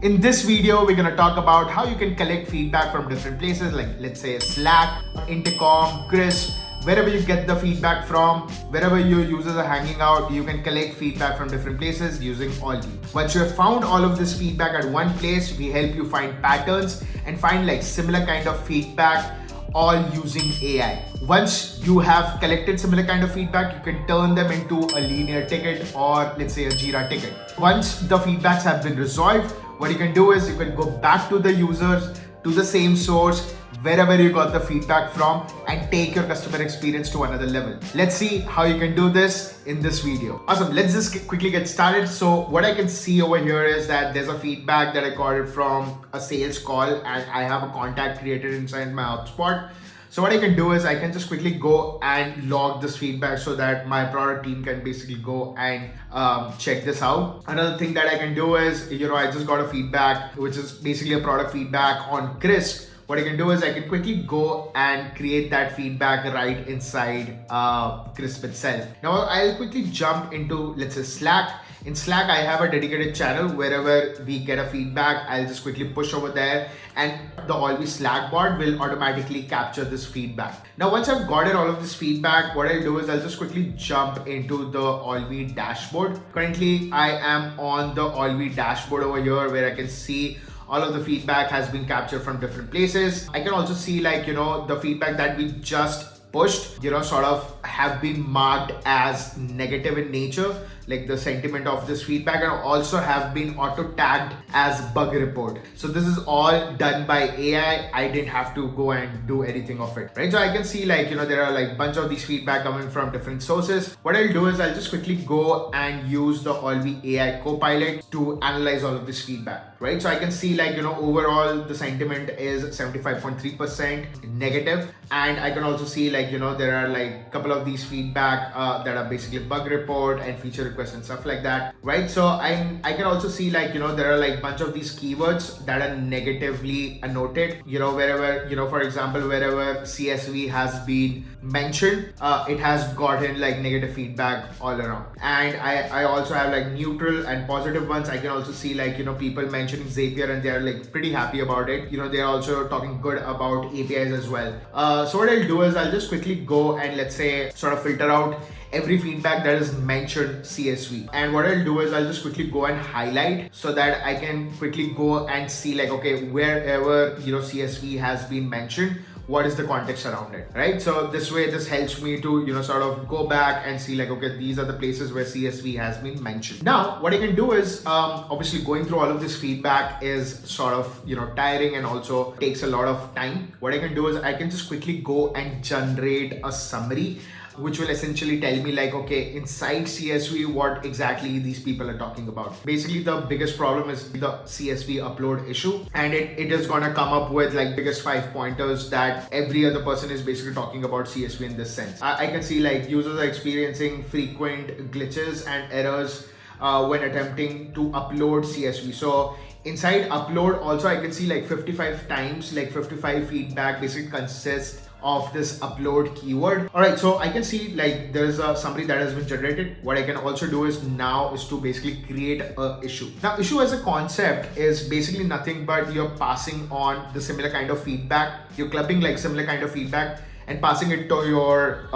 In this video, we're gonna talk about how you can collect feedback from different places, like let's say Slack, Intercom, Crisp, wherever you get the feedback from, wherever your users are hanging out, you can collect feedback from different places using Olvy. Once you have found all of this feedback at one place, we help you find patterns and find like similar kind of feedback, all using AI. Once you have collected similar kind of feedback, you can turn them into a linear ticket or let's say a Jira ticket. Once the feedbacks have been resolved, what you can do is you can go back to the users, to the same source, wherever you got the feedback from, and take your customer experience to another level. Let's see how you can do this in this video. Awesome, let's just quickly get started. So what I can see over here is that there's a feedback that I got it from a sales call, and I have a contact created inside my Hubspot. So what I can do is I can just quickly go and log this feedback so that my product team can basically go and check this out. Another thing that I can do is, I just got a feedback, which is basically a product feedback on Crisp. What I can do is I can quickly go and create that feedback right inside Crisp itself. Now I'll quickly jump into, let's say, Slack. In Slack, I have a dedicated channel. Wherever we get a feedback, I'll just quickly push over there and the Olvy Slack bot will automatically capture this feedback. Now, once I've gotten all of this feedback, what I'll do is I'll just quickly jump into the Olvy dashboard. Currently, I am on the Olvy dashboard over here where I can see all of the feedback has been captured from different places. I can also see the feedback that we just pushed, sort of have been marked as negative in nature, like the sentiment of this feedback, and also have been auto tagged as bug report. So this is all done by AI. I didn't have to go and do anything of it, right? So I can see there are like bunch of these feedback coming from different sources. What I'll do is I'll just quickly go and use the Olvy AI Copilot to analyze all of this feedback, right? So I can see overall the sentiment is 75.3% negative, and I can also see there are like a couple of these feedback that are basically bug report and feature requests and stuff like that, right? So I can also see there are like bunch of these keywords that are negatively annotated, wherever for example, wherever CSV has been mentioned, it has gotten like negative feedback all around. And I also have like neutral and positive ones. I can also see people mentioning Zapier and they're like pretty happy about it. They're also talking good about APIs as well. So what I'll do is I'll just quickly go and let's say sort of filter out every feedback that is mentioned CSV. And what I'll do is I'll just quickly go and highlight so that I can quickly go and see okay, wherever CSV has been mentioned, what is the context around it, right? So this way, this helps me to sort of go back and see okay, these are the places where CSV has been mentioned. Now what I can do is obviously going through all of this feedback is sort of tiring and also takes a lot of time. What I can do is I can just quickly go and generate a summary which will essentially tell me okay, inside CSV what exactly these people are talking about. Basically the biggest problem is the CSV upload issue, and it is gonna come up with biggest 5 pointers that every other person is basically talking about CSV in this sense. I can see users are experiencing frequent glitches and errors when attempting to upload CSV. So inside upload also I can see 55 times, 55 feedback basically consists of this upload keyword. All right, so I can see there's a summary that has been generated. What I can also do is now is to basically create a issue. Now issue as a concept is basically nothing but you're passing on the similar kind of feedback. You're clubbing similar kind of feedback and passing it to your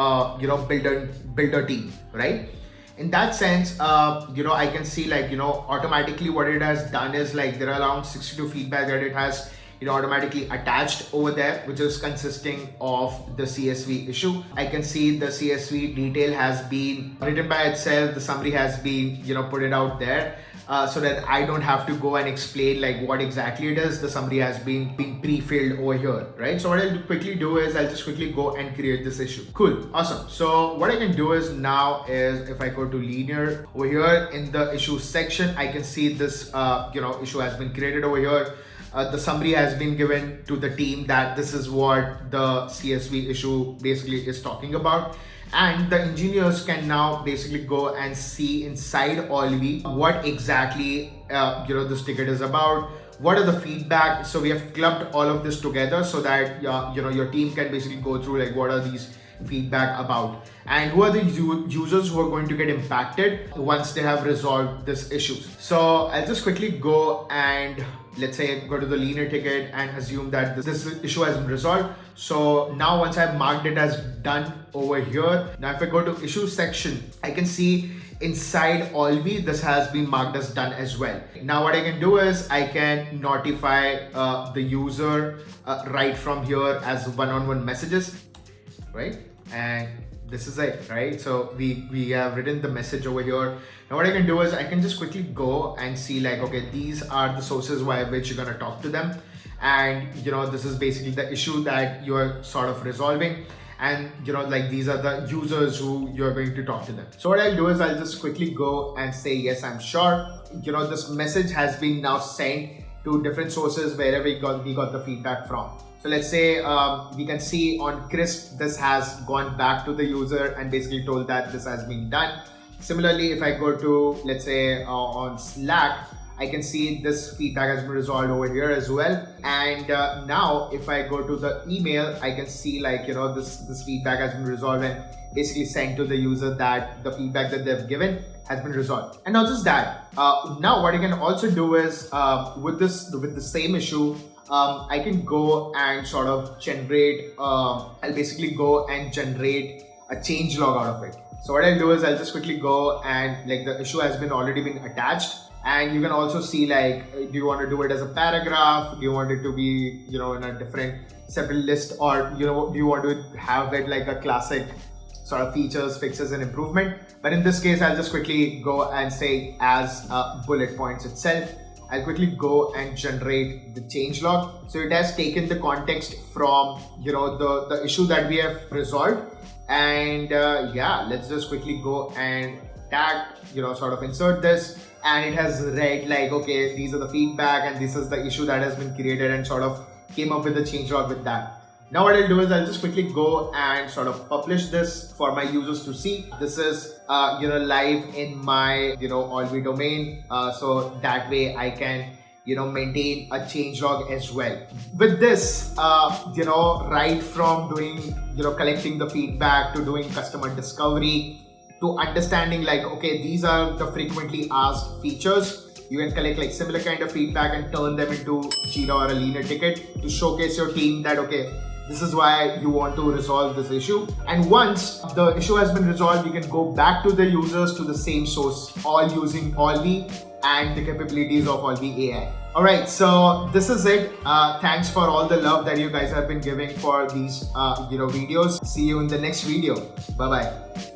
builder team, right? In that sense, I can see automatically what it has done is there are around 62 feedback that it has automatically attached over there, which is consisting of the CSV issue. I can see the CSV detail has been written by itself. The summary has been put it out there so that I don't have to go and explain what exactly it is. The summary has been pre-filled over here, right? So what I'll quickly do is I'll just quickly go and create this issue. Cool, awesome. So what I can do is now is if I go to linear over here in the issue section, I can see this issue has been created over here. The summary has been given to the team that this is what the CSV issue basically is talking about. And the engineers can now basically go and see inside Olvy what exactly this ticket is about, what are the feedback. So we have clubbed all of this together so that your team can basically go through what are these feedback about, and who are the users who are going to get impacted once they have resolved this issue. So I'll just quickly go and let's say go to the linear ticket and assume that this issue has been resolved. So now once I've marked it as done over here, now if I go to issue section, I can see inside Olvy this has been marked as done as well. Now what I can do is I can notify the user right from here as one-on-one messages, right? And this is it, right? So we have written the message over here. Now what I can do is I can just quickly go and see like, okay, these are the sources via which you're gonna talk to them. And this is basically the issue that you're sort of resolving. And like these are the users who you're going to talk to them. So what I'll do is I'll just quickly go and say, yes, I'm sure. This message has been now sent to different sources wherever we got the feedback from. So let's say we can see on Crisp, this has gone back to the user and basically told that this has been done. Similarly, if I go to, let's say on Slack, I can see this feedback has been resolved over here as well. And now if I go to the email, I can see like, this feedback has been resolved and basically sent to the user that the feedback that they've given has been resolved. And not just that, now what I can also do is with the same issue, I can go and sort of generate, I'll basically go and generate a change log out of it. So what I'll do is I'll just quickly go and like the issue has been already been attached. And you can also see like, do you want to do it as a paragraph? Do you want it to be, in a different separate list, or, do you want to have it like a classic sort of features, fixes and improvement? But in this case, I'll just quickly go and say as bullet points itself. I'll quickly go and generate the change log. So it has taken the context from, the issue that we have resolved. And yeah, let's just quickly go and tag, sort of insert this. And it has read like, okay, these are the feedback and this is the issue that has been created, and sort of came up with the changelog with that. Now what I'll do is I'll just quickly go and sort of publish this for my users to see. This is, live in my, Olvy domain. So that way I can, maintain a changelog as well. With this, right from doing, collecting the feedback to doing customer discovery, to understanding like, okay, these are the frequently asked features. You can collect like similar kind of feedback and turn them into Jira or a linear ticket to showcase your team that, okay, this is why you want to resolve this issue. And once the issue has been resolved, you can go back to the users to the same source, all using Olvy and the capabilities of Olvy AI. Alright, so this is it. Thanks for all the love that you guys have been giving for these videos. See you in the next video. Bye-bye.